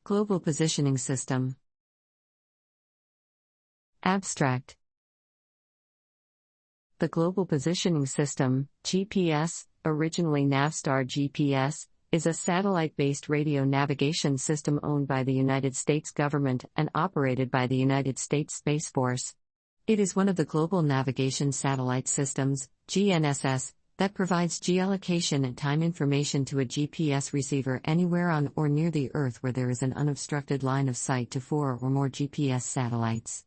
Global Positioning System. Abstract. The Global Positioning System, GPS, originally Navstar GPS, is a satellite-based radio navigation system owned by the United States government and operated by the United States Space Force. It is one of the global navigation satellite systems, GNSS, that provides geolocation and time information to a GPS receiver anywhere on or near the Earth where there is an unobstructed line of sight to 4 or more GPS satellites.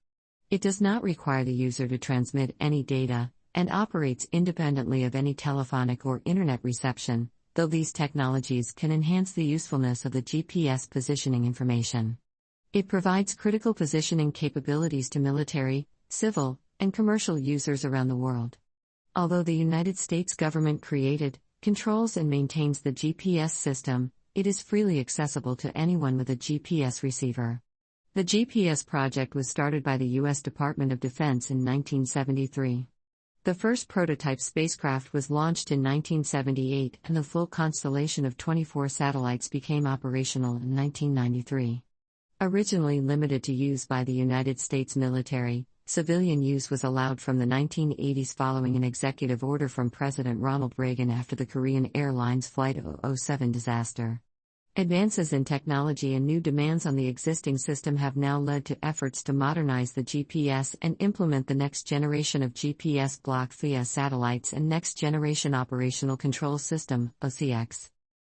It does not require the user to transmit any data, and operates independently of any telephonic or internet reception, though these technologies can enhance the usefulness of the GPS positioning information. It provides critical positioning capabilities to military, civil, and commercial users around the world. Although the United States government created, controls and maintains the GPS system, it is freely accessible to anyone with a GPS receiver. The GPS project was started by the U.S. Department of Defense in 1973. The first prototype spacecraft was launched in 1978 and the full constellation of 24 satellites became operational in 1993. Originally limited to use by the United States military, civilian use was allowed from the 1980s following an executive order from President Ronald Reagan after the Korean Airlines Flight 007 disaster. Advances in technology and new demands on the existing system have now led to efforts to modernize the GPS and implement the next generation of GPS block via satellites and Next Generation Operational Control System, OCX,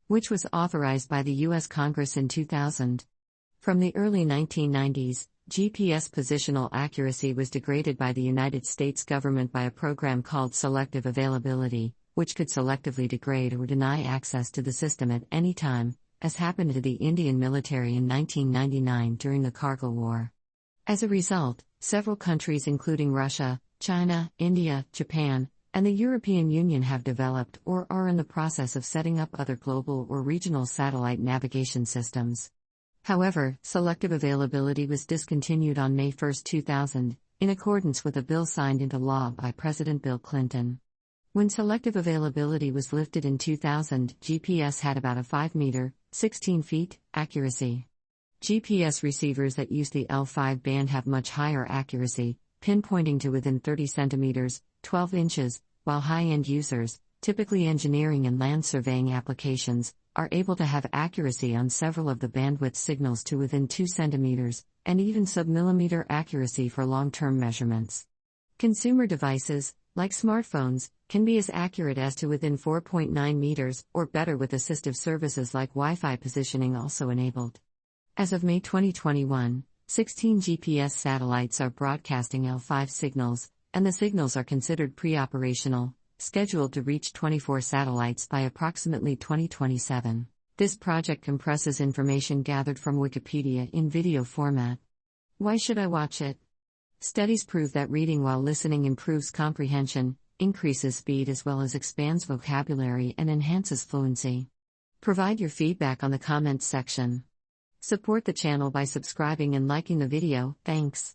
which was authorized by the U.S. Congress in 2000. From the early 1990s, GPS positional accuracy was degraded by the United States government by a program called selective availability, which could selectively degrade or deny access to the system at any time, as happened to the Indian military in 1999 during the Kargil War. As a result, several countries including Russia, China, India, Japan, and the European Union have developed or are in the process of setting up other global or regional satellite navigation systems. However, selective availability was discontinued on May 1, 2000, in accordance with a bill signed into law by President Bill Clinton. When selective availability was lifted in 2000, GPS had about a 5-meter, 16 feet, accuracy. GPS receivers that use the L5 band have much higher accuracy, pinpointing to within 30 centimeters, 12 inches, while high-end users, typically engineering and land surveying applications, are able to have accuracy on several of the bandwidth signals to within 2 centimeters, and even sub-millimeter accuracy for long-term measurements. Consumer devices, like smartphones, can be as accurate as to within 4.9 meters, or better with assistive services like Wi-Fi positioning also enabled. As of May 2021, 16 GPS satellites are broadcasting L5 signals, and the signals are considered pre-operational, scheduled to reach 24 satellites by approximately 2027. This project compresses information gathered from Wikipedia in video format. Why should I watch it? Studies prove that reading while listening improves comprehension, increases speed as well as expands vocabulary and enhances fluency. Provide your feedback on the comments section. Support the channel by subscribing and liking the video, thanks.